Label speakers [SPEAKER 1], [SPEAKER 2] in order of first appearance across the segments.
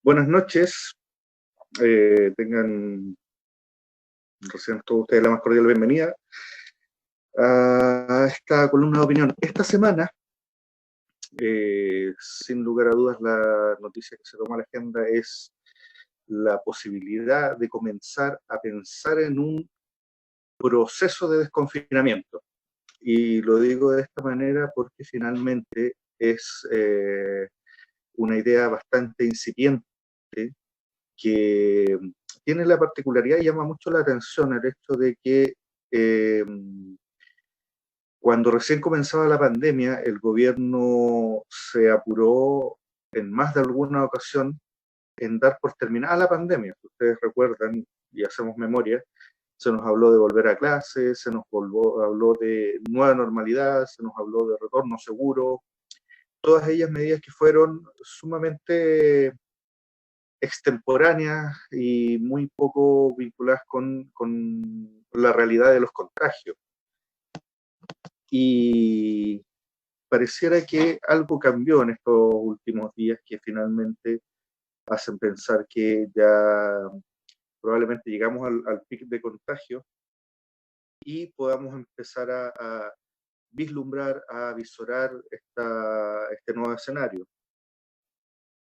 [SPEAKER 1] Buenas noches, tengan recién todos ustedes la más cordial bienvenida a esta columna de opinión. Esta semana, sin lugar a dudas, la noticia que se toma a la agenda es la posibilidad de comenzar a pensar en un proceso de desconfinamiento. Y lo digo de esta manera porque finalmente es una idea bastante incipiente que tiene la particularidad y llama mucho la atención el hecho de que cuando recién comenzaba la pandemia, el gobierno se apuró en más de alguna ocasión en dar por terminada la pandemia. Si ustedes recuerdan y hacemos memoria, se nos habló de volver a clases, se nos habló de nueva normalidad, se nos habló de retorno seguro, todas ellas medidas que fueron sumamente extemporáneas y muy poco vinculadas con la realidad de los contagios. Y pareciera que algo cambió en estos últimos días que finalmente hacen pensar que ya probablemente llegamos al pic de contagio y podamos empezar a vislumbrar, a visorar este nuevo escenario.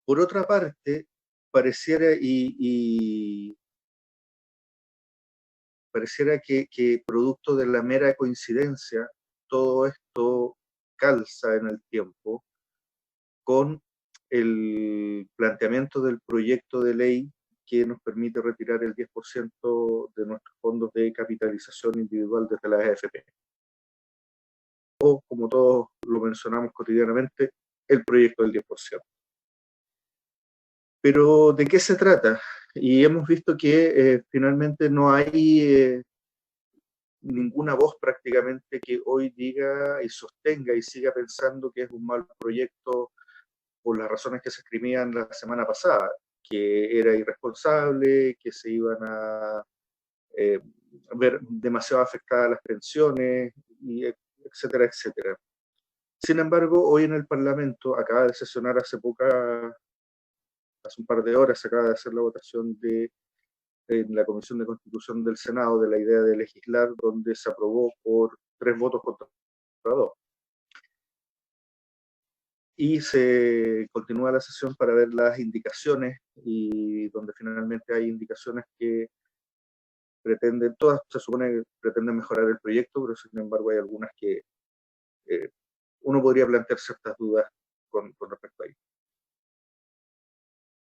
[SPEAKER 1] Por otra parte, pareciera pareciera que producto de la mera coincidencia, todo esto calza en el tiempo con el planteamiento del proyecto de ley que nos permite retirar el 10% de nuestros fondos de capitalización individual desde las AFP. O, como todos lo mencionamos cotidianamente, el proyecto del 10%. Pero, ¿de qué se trata? Y hemos visto que finalmente no hay ninguna voz prácticamente que hoy diga y sostenga y siga pensando que es un mal proyecto por las razones que se escribían la semana pasada, que era irresponsable, que se iban a ver demasiado afectadas las pensiones, y etcétera, etcétera. Sin embargo, hoy en el Parlamento acaba de sesionar hace un par de horas, se acaba de hacer la votación en la Comisión de Constitución del Senado de la idea de legislar, donde se aprobó por 3 votos contra 2. Y se continúa la sesión para ver las indicaciones, y donde finalmente hay indicaciones que pretenden, todas se supone que pretenden mejorar el proyecto, pero sin embargo hay algunas que uno podría plantear ciertas dudas con respecto a ello.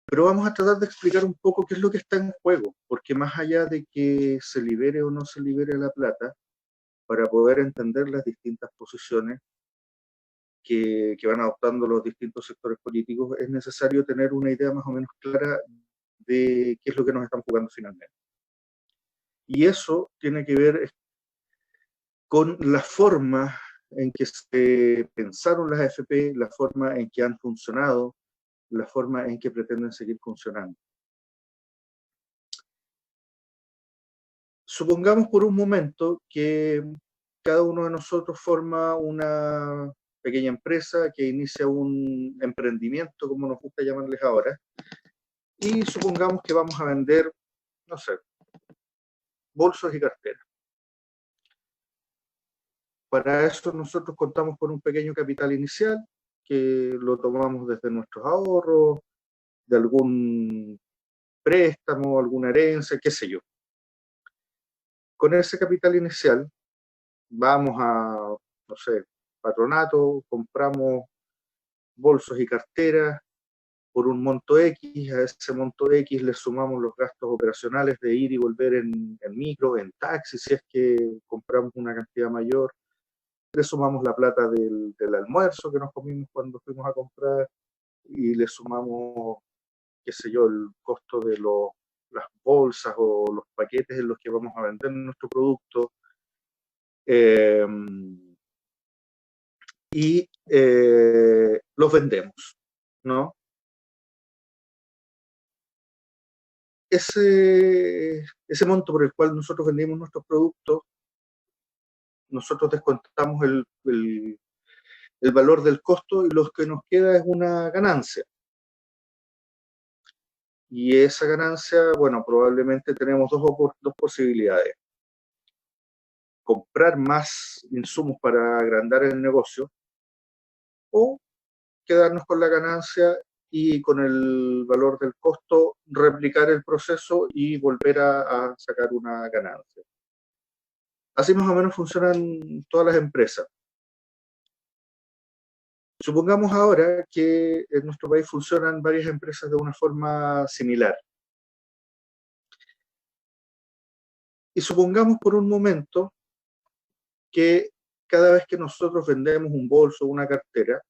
[SPEAKER 1] Pero vamos a tratar de explicar un poco qué es lo que está en juego, porque más allá de que se libere o no se libere la plata, para poder entender las distintas posiciones que van adoptando los distintos sectores políticos, es necesario tener una idea más o menos clara de qué es lo que nos están jugando finalmente. Y eso tiene que ver con la forma en que se pensaron las AFP, la forma en que han funcionado, la forma en que pretenden seguir funcionando. Supongamos por un momento que cada uno de nosotros forma una pequeña empresa que inicia un emprendimiento, como nos gusta llamarles ahora, y supongamos que vamos a vender, no sé, bolsos y carteras. Para eso nosotros contamos con un pequeño capital inicial que lo tomamos desde nuestros ahorros, de algún préstamo, alguna herencia, qué sé yo. Con ese capital inicial vamos a, no sé, Patronato, compramos bolsos y carteras por un monto X, a ese monto X le sumamos los gastos operacionales de ir y volver en micro, en taxi, si es que compramos una cantidad mayor, le sumamos la plata del almuerzo que nos comimos cuando fuimos a comprar, y le sumamos, qué sé yo, el costo de las bolsas o los paquetes en los que vamos a vender nuestro producto, y los vendemos, ¿no? Ese monto por el cual nosotros vendimos nuestros productos, nosotros descontamos el valor del costo y lo que nos queda es una ganancia. Y esa ganancia, bueno, probablemente tenemos dos posibilidades. Comprar más insumos para agrandar el negocio o quedarnos con la ganancia y con el valor del costo replicar el proceso y volver a sacar una ganancia. Así más o menos funcionan todas las empresas. Supongamos ahora que en nuestro país funcionan varias empresas de una forma similar. Y supongamos por un momento que cada vez que nosotros vendemos un bolso o una cartera,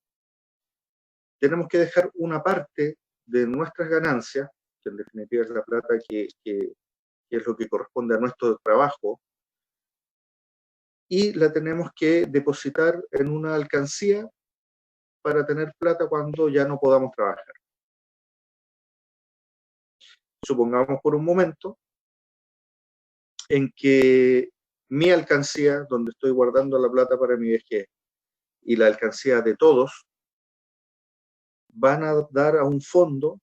[SPEAKER 1] tenemos que dejar una parte de nuestras ganancias, que en definitiva es la plata que es lo que corresponde a nuestro trabajo, y la tenemos que depositar en una alcancía para tener plata cuando ya no podamos trabajar. Supongamos por un momento en que mi alcancía, donde estoy guardando la plata para mi vejez, y la alcancía de todos, van a dar a un fondo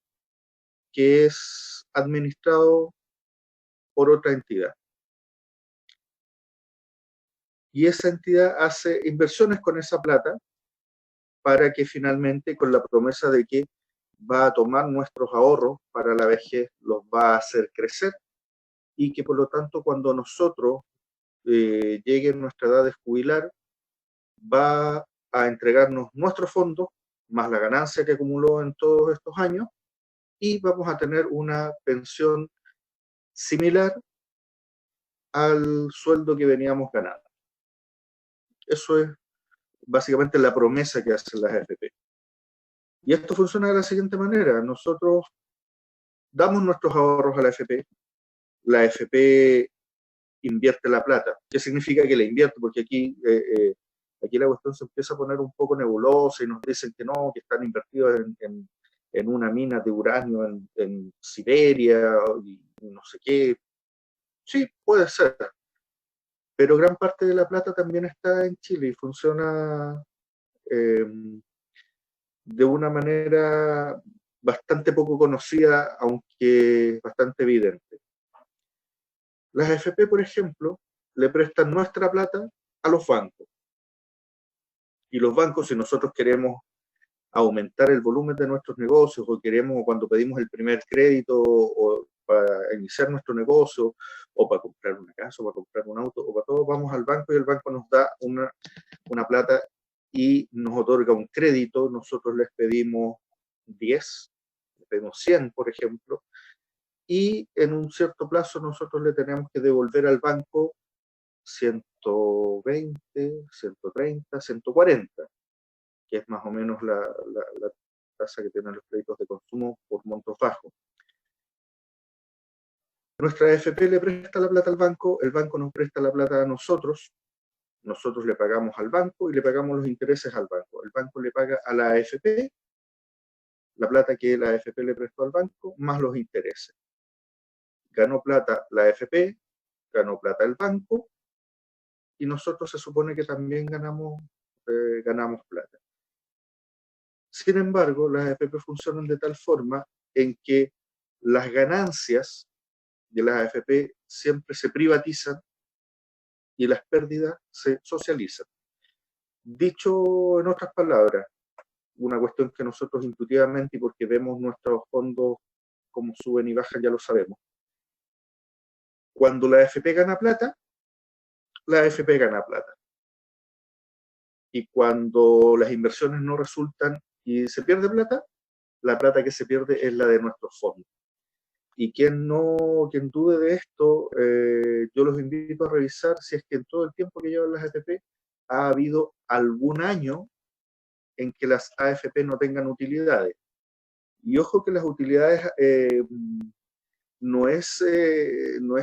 [SPEAKER 1] que es administrado por otra entidad. Y esa entidad hace inversiones con esa plata para que finalmente, con la promesa de que va a tomar nuestros ahorros para la vejez, los va a hacer crecer y que por lo tanto cuando nosotros llegue nuestra edad de jubilar, va a entregarnos nuestros fondos más la ganancia que acumuló en todos estos años y vamos a tener una pensión similar al sueldo que veníamos ganando. Eso es básicamente la promesa que hacen las AFP. Y esto funciona de la siguiente manera. Nosotros damos nuestros ahorros a la AFP invierte la plata. ¿Qué significa que la invierte? Porque aquí la cuestión se empieza a poner un poco nebulosa y nos dicen que no, que están invertidos en una mina de uranio en Siberia y no sé qué. Sí, puede ser, pero gran parte de la plata también está en Chile y funciona eh, de una manera bastante poco conocida, aunque bastante evidente. Las AFP, por ejemplo, le prestan nuestra plata a los bancos. Y los bancos, si nosotros queremos aumentar el volumen de nuestros negocios o queremos, cuando pedimos el primer crédito o para iniciar nuestro negocio o para comprar una casa o para comprar un auto o para todo, vamos al banco y el banco nos da una plata y nos otorga un crédito. Nosotros les pedimos 10, les pedimos 100, por ejemplo, y en un cierto plazo nosotros le tenemos que devolver al banco 120, 130, 140, que es más o menos la tasa que tienen los créditos de consumo por montos bajos. Nuestra AFP le presta la plata al banco, el banco nos presta la plata a nosotros le pagamos al banco y le pagamos los intereses al banco. El banco le paga a la AFP la plata que la AFP le prestó al banco, más los intereses. Ganó plata la AFP, ganó plata el banco, y nosotros se supone que también ganamos plata. Sin embargo, las AFP funcionan de tal forma en que las ganancias de las AFP siempre se privatizan y las pérdidas se socializan. Dicho en otras palabras, una cuestión que nosotros intuitivamente, y porque vemos nuestros fondos como suben y bajan, ya lo sabemos. Cuando la AFP gana plata, la AFP gana plata. Y cuando las inversiones no resultan y se pierde plata, la plata que se pierde es la de nuestros fondos. Y quien dude de esto, yo los invito a revisar si es que en todo el tiempo que llevan las AFP ha habido algún año en que las AFP no tengan utilidades. Y ojo que las utilidades no es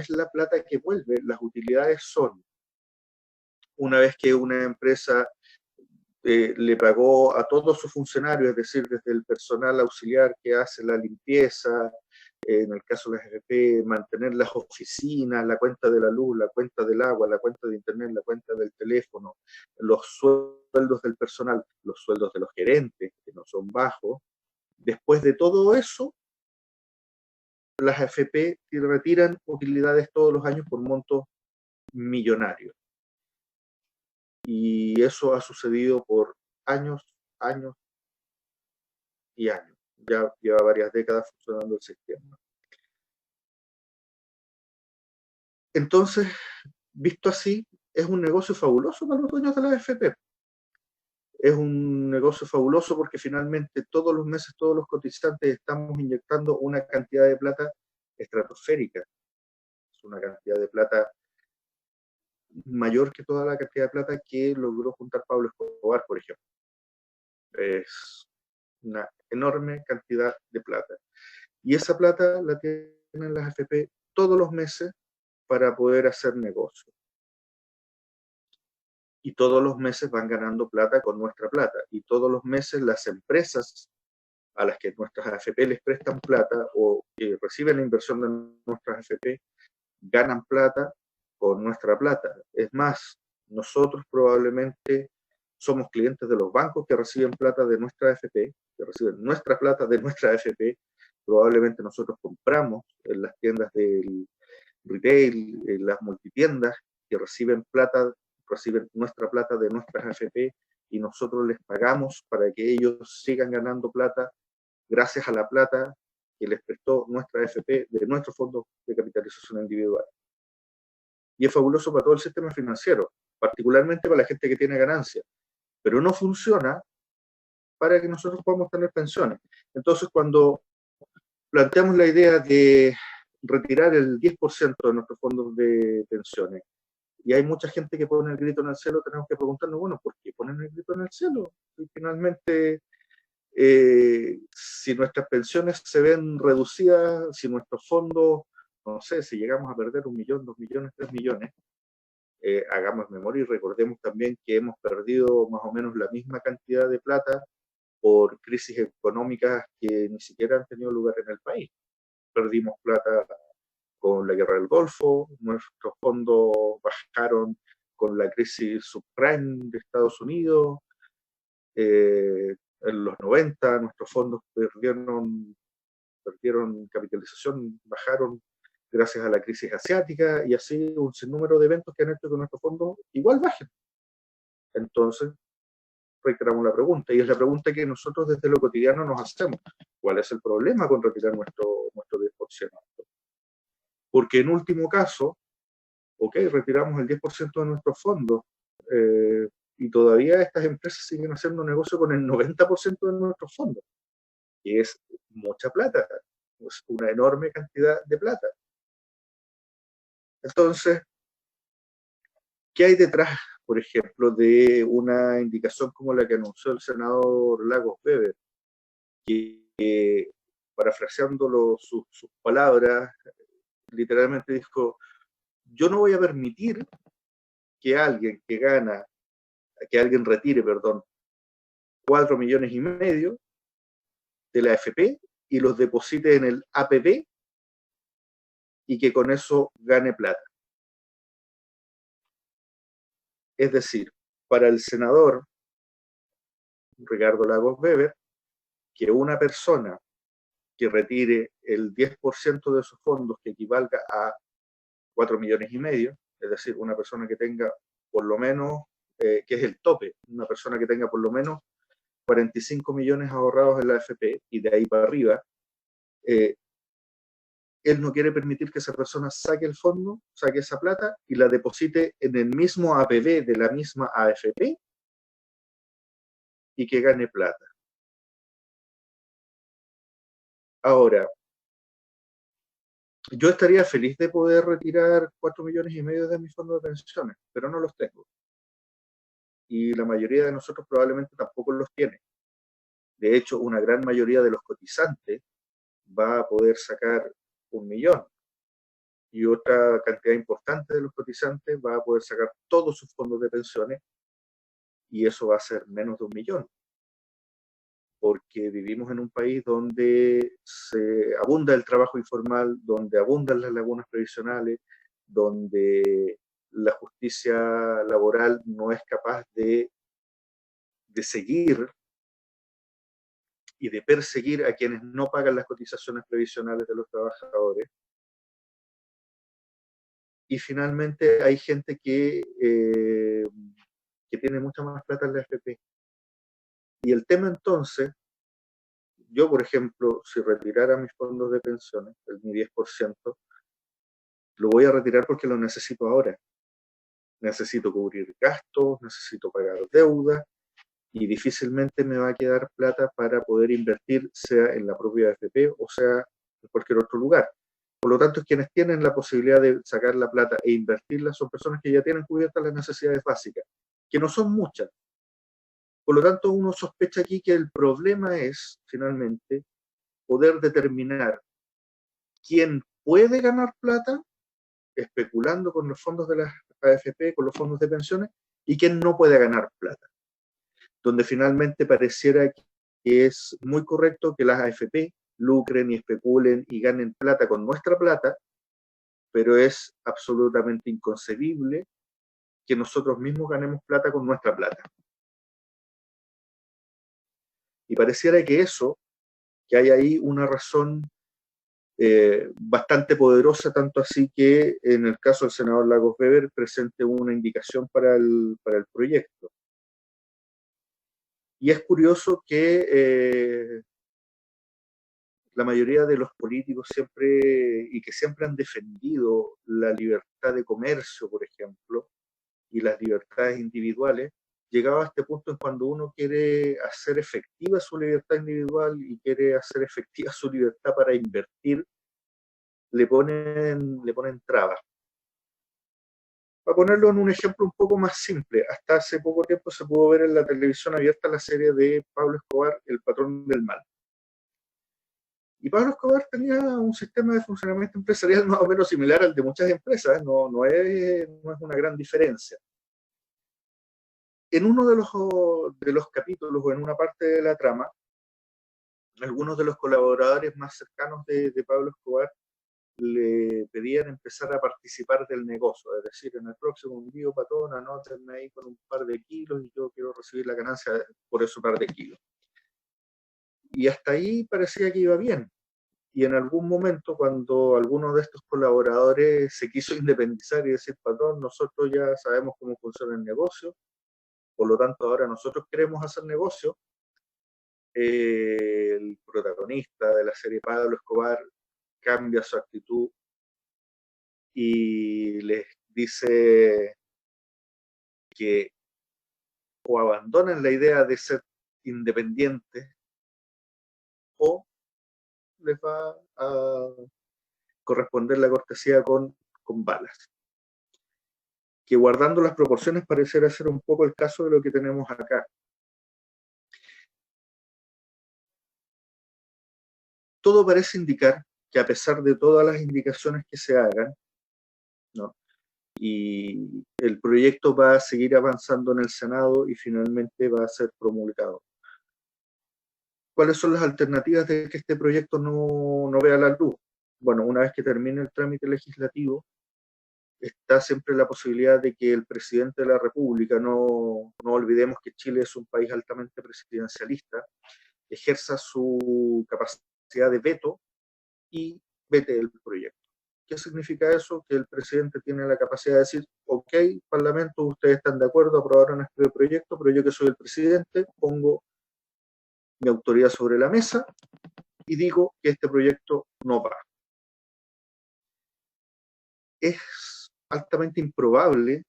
[SPEAKER 1] la plata que vuelve, las utilidades son una vez que una empresa le pagó a todos sus funcionarios, es decir, desde el personal auxiliar que hace la limpieza, en el caso de las AFP, mantener las oficinas, la cuenta de la luz, la cuenta del agua, la cuenta de internet, la cuenta del teléfono, los sueldos del personal, los sueldos de los gerentes, que no son bajos. Después de todo eso, las AFP retiran utilidades todos los años por montos millonarios. Y eso ha sucedido por años, años y años. Ya lleva varias décadas funcionando el sistema. Entonces, visto así, es un negocio fabuloso para los dueños de la AFP. Es un negocio fabuloso porque finalmente todos los meses, todos los cotizantes estamos inyectando una cantidad de plata estratosférica. Es una cantidad de plata mayor que toda la cantidad de plata que logró juntar Pablo Escobar, por ejemplo. Es una enorme cantidad de plata. Y esa plata la tienen las AFP todos los meses para poder hacer negocio. Y todos los meses van ganando plata con nuestra plata. Y todos los meses las empresas a las que nuestras AFP les prestan plata o que reciben la inversión de nuestras AFP ganan plata con nuestra plata. Es más, nosotros probablemente somos clientes de los bancos que reciben plata de nuestra AFP, que reciben nuestra plata de nuestra AFP. Probablemente nosotros compramos en las tiendas del retail, en las multitiendas que reciben plata, reciben nuestra plata de nuestras AFP y nosotros les pagamos para que ellos sigan ganando plata gracias a la plata que les prestó nuestra AFP de nuestro fondo de capitalización individual. Y es fabuloso para todo el sistema financiero, particularmente para la gente que tiene ganancias, pero no funciona para que nosotros podamos tener pensiones. Entonces, cuando planteamos la idea de retirar el 10% de nuestros fondos de pensiones, y hay mucha gente que pone el grito en el cielo, tenemos que preguntarnos, bueno, ¿por qué ponen el grito en el cielo? Y finalmente, si nuestras pensiones se ven reducidas, si nuestros fondos, no sé, si llegamos a perder 1 millón, 2 millones, 3 millones, hagamos memoria y recordemos también que hemos perdido más o menos la misma cantidad de plata por crisis económicas que ni siquiera han tenido lugar en el país. Perdimos plata con la guerra del Golfo, nuestros fondos bajaron con la crisis subprime de Estados Unidos, en los 90 nuestros fondos perdieron capitalización, bajaron gracias a la crisis asiática y así un sinnúmero de eventos que han hecho que nuestros fondos igual bajen. Entonces, reiteramos la pregunta, y es la pregunta que nosotros desde lo cotidiano nos hacemos. ¿Cuál es el problema con retirar nuestro 10%? Porque en último caso, ok, retiramos el 10% de nuestros fondos, y todavía estas empresas siguen haciendo negocio con el 90% de nuestros fondos, que es mucha plata, es una enorme cantidad de plata. Entonces, ¿qué hay detrás, por ejemplo, de una indicación como la que anunció el senador Lagos Weber, que parafraseando sus palabras, literalmente dijo, yo no voy a permitir que alguien retire, perdón, 4,5 millones de la AFP y los deposite en el APB y que con eso gane plata. Es decir, para el senador Ricardo Lagos Weber, que una persona que retire el 10% de sus fondos, que equivalga a 4,5 millones, es decir, una persona que tenga por lo menos, que es el tope, una persona que tenga por lo menos 45 millones ahorrados en la AFP y de ahí para arriba, él no quiere permitir que esa persona saque el fondo, saque esa plata y la deposite en el mismo APB de la misma AFP y que gane plata. Ahora, yo estaría feliz de poder retirar 4,5 millones de mis fondos de pensiones, pero no los tengo. Y la mayoría de nosotros probablemente tampoco los tiene. De hecho, una gran mayoría de los cotizantes va a poder sacar 1 millón y otra cantidad importante de los cotizantes va a poder sacar todos sus fondos de pensiones y eso va a ser menos de 1 millón. Porque vivimos en un país donde se abunda el trabajo informal, donde abundan las lagunas previsionales, donde la justicia laboral no es capaz de seguir y de perseguir a quienes no pagan las cotizaciones previsionales de los trabajadores. Y finalmente hay gente que tiene mucha más plata en la AFP. Y el tema entonces, yo por ejemplo, si retirara mis fondos de pensiones, mi 10%, lo voy a retirar porque lo necesito ahora. Necesito cubrir gastos, necesito pagar deudas, y difícilmente me va a quedar plata para poder invertir, sea en la propia AFP o sea en cualquier otro lugar. Por lo tanto, quienes tienen la posibilidad de sacar la plata e invertirla son personas que ya tienen cubiertas las necesidades básicas, que no son muchas. Por lo tanto, uno sospecha aquí que el problema es, finalmente, poder determinar quién puede ganar plata especulando con los fondos de las AFP, con los fondos de pensiones, y quién no puede ganar plata. Donde finalmente pareciera que es muy correcto que las AFP lucren y especulen y ganen plata con nuestra plata, pero es absolutamente inconcebible que nosotros mismos ganemos plata con nuestra plata. Y pareciera que eso, que hay ahí una razón bastante poderosa, tanto así que en el caso del senador Lagos Weber presente una indicación para el proyecto. Y es curioso que la mayoría de los políticos y que siempre han defendido la libertad de comercio, por ejemplo, y las libertades individuales, llegado a este punto en cuando uno quiere hacer efectiva su libertad individual y quiere hacer efectiva su libertad para invertir, le ponen trabas. Para ponerlo en un ejemplo un poco más simple, hasta hace poco tiempo se pudo ver en la televisión abierta la serie de Pablo Escobar, El patrón del mal. Y Pablo Escobar tenía un sistema de funcionamiento empresarial más o menos similar al de muchas empresas, no es una gran diferencia. En uno de los capítulos o en una parte de la trama, algunos de los colaboradores más cercanos de Pablo Escobar le pedían empezar a participar del negocio, es decir, en el próximo envío, patrón, anótenme ahí con un par de kilos y yo quiero recibir la ganancia por ese par de kilos. Y hasta ahí parecía que iba bien. Y en algún momento, cuando alguno de estos colaboradores se quiso independizar y decir, patrón, nosotros ya sabemos cómo funciona el negocio, por lo tanto ahora nosotros queremos hacer negocio, el protagonista de la serie Pablo Escobar cambia su actitud y les dice que o abandonan la idea de ser independientes o les va a corresponder la cortesía con balas. Que guardando las proporciones pareciera ser un poco el caso de lo que tenemos acá. Todo parece indicar que a pesar de todas las indicaciones que se hagan, ¿no?, y el proyecto va a seguir avanzando en el Senado y finalmente va a ser promulgado. ¿Cuáles son las alternativas de que este proyecto no vea la luz? Bueno, una vez que termine el trámite legislativo, está siempre la posibilidad de que el presidente de la República, no olvidemos que Chile es un país altamente presidencialista, ejerza su capacidad de veto y vete el proyecto. ¿Qué significa eso? Que el presidente tiene la capacidad de decir, ok, Parlamento, ustedes están de acuerdo, aprobaron este proyecto, pero yo que soy el presidente, pongo mi autoridad sobre la mesa y digo que este proyecto no va. Es altamente improbable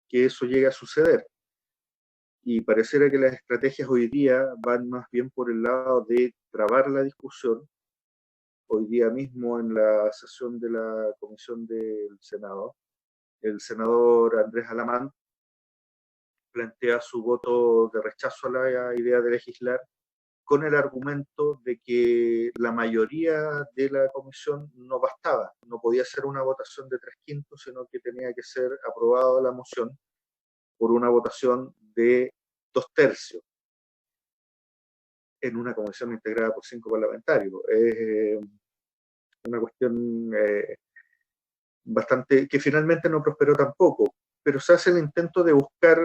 [SPEAKER 1] que eso llegue a suceder. Y pareciera que las estrategias hoy día van más bien por el lado de trabar la discusión. Hoy día mismo en la sesión de la Comisión del Senado, el senador Andrés Alamán plantea su voto de rechazo a la idea de legislar con el argumento de que la mayoría de la comisión no bastaba, no podía ser una votación de 3/5, sino que tenía que ser aprobada la moción por una votación de 2/3 en una comisión integrada por 5 parlamentarios. Es una cuestión bastante que finalmente no prosperó tampoco, pero se hace el intento de buscar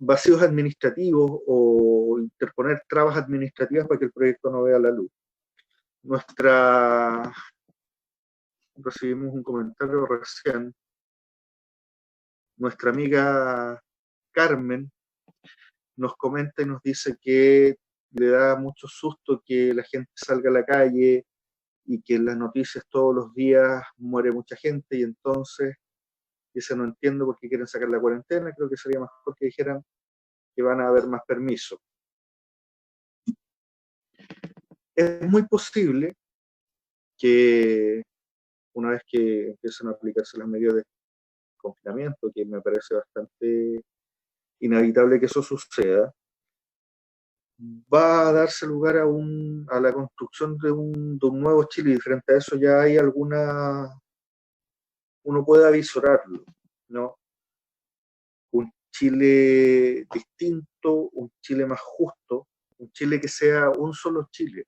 [SPEAKER 1] vacíos administrativos o interponer trabas administrativas para que el proyecto no vea la luz. Recibimos un comentario recién. Nuestra amiga Carmen nos comenta y nos dice que le da mucho susto que la gente salga a la calle y que en las noticias todos los días muere mucha gente, y entonces dice: no entiendo por qué quieren sacar la cuarentena, creo que sería mejor que dijeran que van a haber más permisos. Es muy posible que una vez que empiecen a aplicarse las medidas de confinamiento, que me parece bastante inevitable que eso suceda, va a darse lugar a la construcción de un nuevo Chile, y frente a eso ya hay uno puede avisorarlo, ¿no? Un Chile distinto, un Chile más justo, un Chile que sea un solo Chile.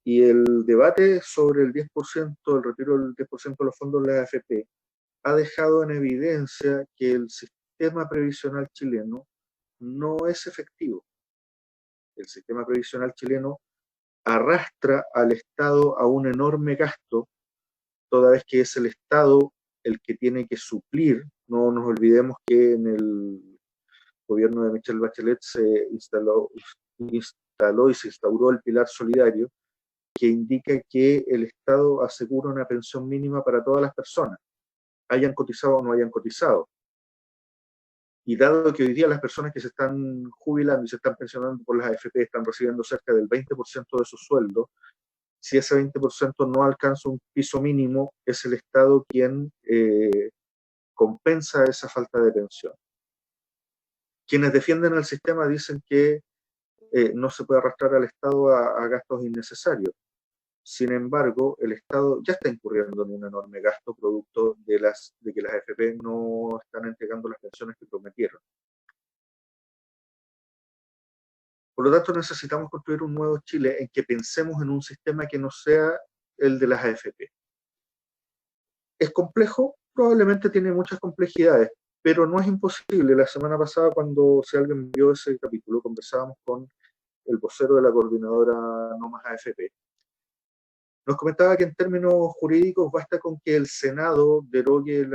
[SPEAKER 1] Y el debate sobre el 10%, el retiro del 10% de los fondos de la AFP, ha dejado en evidencia que el sistema previsional chileno no es efectivo. El sistema previsional chileno arrastra al Estado a un enorme gasto, toda vez que es el Estado el que tiene que suplir. No nos olvidemos que en el gobierno de Michelle Bachelet se instaló y se instauró el pilar solidario, que indica que el Estado asegura una pensión mínima para todas las personas, hayan cotizado o no hayan cotizado. Y dado que hoy día las personas que se están jubilando y se están pensionando por las AFP están recibiendo cerca del 20% de su sueldo, si ese 20% no alcanza un piso mínimo, es el Estado quien compensa esa falta de pensión. Quienes defienden el sistema dicen que no se puede arrastrar al Estado a gastos innecesarios. Sin embargo, el Estado ya está incurriendo en un enorme gasto producto de que las AFP no están entregando las pensiones que prometieron. Por lo tanto, necesitamos construir un nuevo Chile en que pensemos en un sistema que no sea el de las AFP. ¿Es complejo? Probablemente tiene muchas complejidades, pero no es imposible. La semana pasada, si alguien vio ese capítulo, conversábamos con el vocero de la coordinadora No Más AFP. Nos comentaba que en términos jurídicos basta con que el Senado derogue el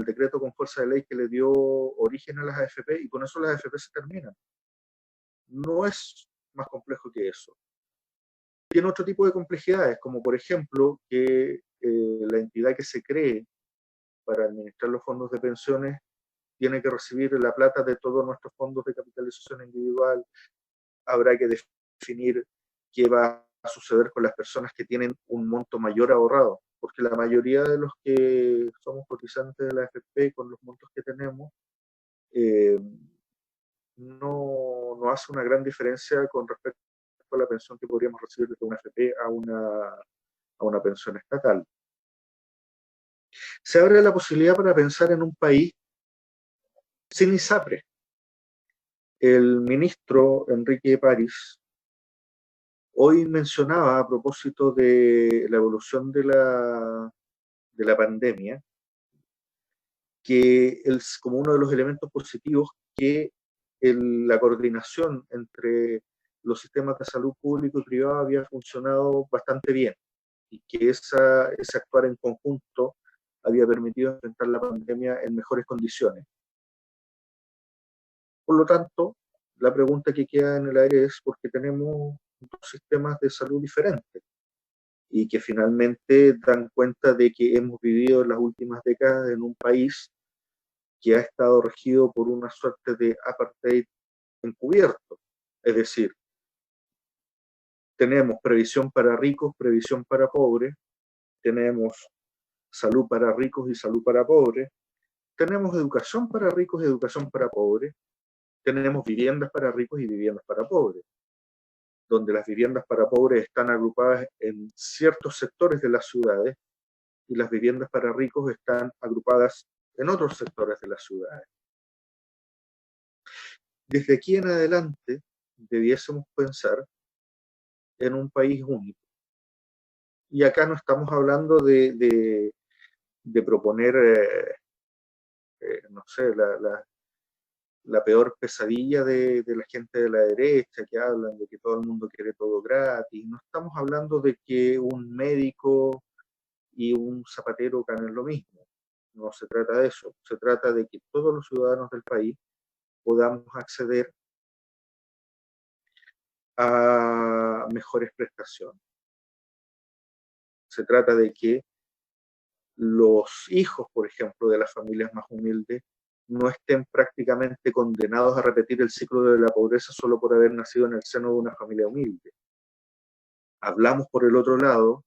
[SPEAKER 1] decreto con fuerza de ley que le dio origen a las AFP, y con eso las AFP se terminan. No es más complejo que eso. Tiene otro tipo de complejidades, como por ejemplo que la entidad que se cree para administrar los fondos de pensiones tiene que recibir la plata de todos nuestros fondos de capitalización individual. Habrá que definir qué va a suceder con las personas que tienen un monto mayor ahorrado, porque la mayoría de los que somos cotizantes de la AFP, con los montos que tenemos, no hace una gran diferencia con respecto a la pensión que podríamos recibir desde una AFP a una pensión estatal. Se abre la posibilidad para pensar en un país sin ISAPRE. El ministro Enrique París hoy mencionaba, a propósito de la evolución de la pandemia, que como uno de los elementos positivos, que la coordinación entre los sistemas de salud público y privado había funcionado bastante bien, y que ese actuar en conjunto había permitido enfrentar la pandemia en mejores condiciones. Por lo tanto, la pregunta que queda en el aire es por qué tenemos dos sistemas de salud diferentes, y que finalmente dan cuenta de que hemos vivido en las últimas décadas en un país que ha estado regido por una suerte de apartheid encubierto. Es decir, tenemos previsión para ricos, previsión para pobres, tenemos salud para ricos y salud para pobres, tenemos educación para ricos y educación para pobres, tenemos viviendas para ricos y viviendas para pobres, donde las viviendas para pobres están agrupadas en ciertos sectores de las ciudades y las viviendas para ricos están agrupadas en otros sectores de las ciudades. Desde aquí en adelante debiésemos pensar en un país único. Y acá no estamos hablando de proponer, no sé, la peor pesadilla de la gente de la derecha, que hablan de que todo el mundo quiere todo gratis. No estamos hablando de que un médico y un zapatero ganen lo mismo. No se trata de eso. Se trata de que todos los ciudadanos del país podamos acceder a mejores prestaciones. Se trata de que los hijos, por ejemplo, de las familias más humildes, no estén prácticamente condenados a repetir el ciclo de la pobreza solo por haber nacido en el seno de una familia humilde. Hablamos, por el otro lado,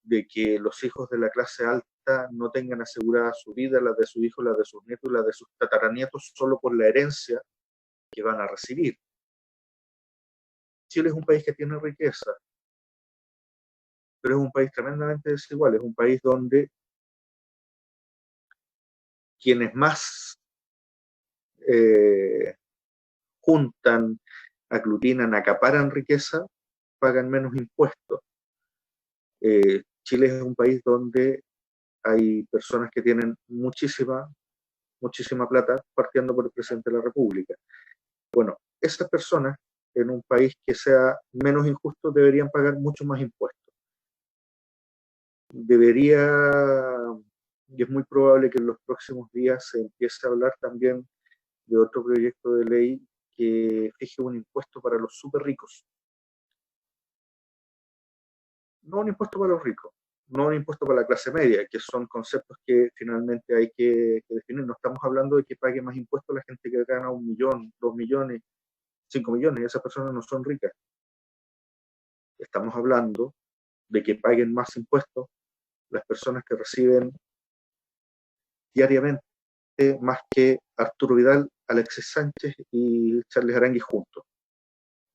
[SPEAKER 1] de que los hijos de la clase alta no tengan asegurada su vida, la de su hijo, la de sus nietos y la de sus tataranietos, solo por la herencia que van a recibir. Chile es un país que tiene riqueza, pero es un país tremendamente desigual, es un país donde quienes más juntan, aglutinan, acaparan riqueza, pagan menos impuestos. Chile es un país donde hay personas que tienen muchísima plata, partiendo por el presidente de la República. Bueno, esas personas en un país que sea menos injusto deberían pagar mucho más impuestos. Debería, y es muy probable que en los próximos días se empiece a hablar también de otro proyecto de ley que fije un impuesto para los súper ricos. No un impuesto para los ricos, no un impuesto para la clase media, que son conceptos que finalmente hay que definir. No estamos hablando de que pague más impuestos la gente que gana 1 millón, 2 millones, 5 millones, esas personas no son ricas. Estamos hablando de que paguen más impuestos las personas que reciben diariamente más que Arturo Vidal, Alexis Sánchez y Charles Arangui juntos.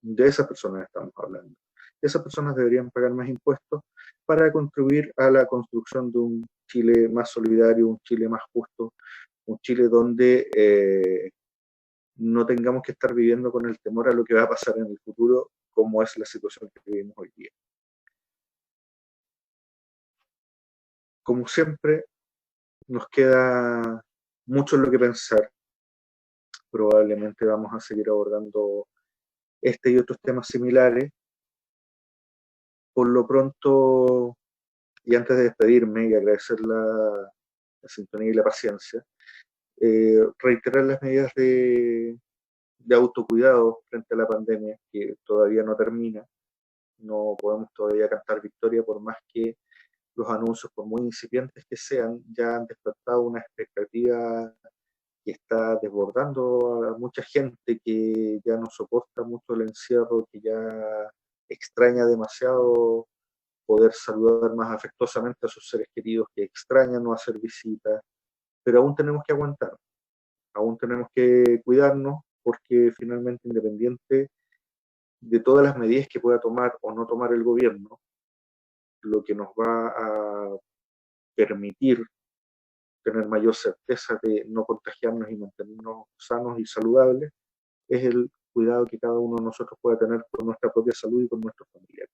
[SPEAKER 1] De esas personas estamos hablando. Esas personas deberían pagar más impuestos para contribuir a la construcción de un Chile más solidario, un Chile más justo, un Chile donde no tengamos que estar viviendo con el temor a lo que va a pasar en el futuro, como es la situación que vivimos hoy día. Como siempre, nos queda mucho en lo que pensar. Probablemente vamos a seguir abordando este y otros temas similares. Por lo pronto, y antes de despedirme y agradecer la sintonía y la paciencia, reiterar las medidas de autocuidado frente a la pandemia, que todavía no termina. No podemos todavía cantar victoria, por más que los anuncios, por muy incipientes que sean, ya han despertado una expectativa que está desbordando a mucha gente que ya no soporta mucho el encierro, que ya extraña demasiado poder saludar más afectuosamente a sus seres queridos, que extrañan no hacer visitas, pero aún tenemos que aguantar, aún tenemos que cuidarnos, porque finalmente, independiente de todas las medidas que pueda tomar o no tomar el gobierno, lo que nos va a permitir tener mayor certeza de no contagiarnos y mantenernos sanos y saludables es el cuidado que cada uno de nosotros pueda tener con nuestra propia salud y con nuestros familiares.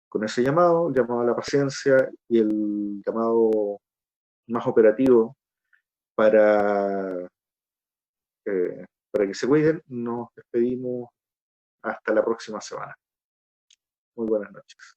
[SPEAKER 1] Con ese llamado, el llamado a la paciencia y el llamado más operativo para, para que se cuiden, nos despedimos hasta la próxima semana. Muy buenas noches.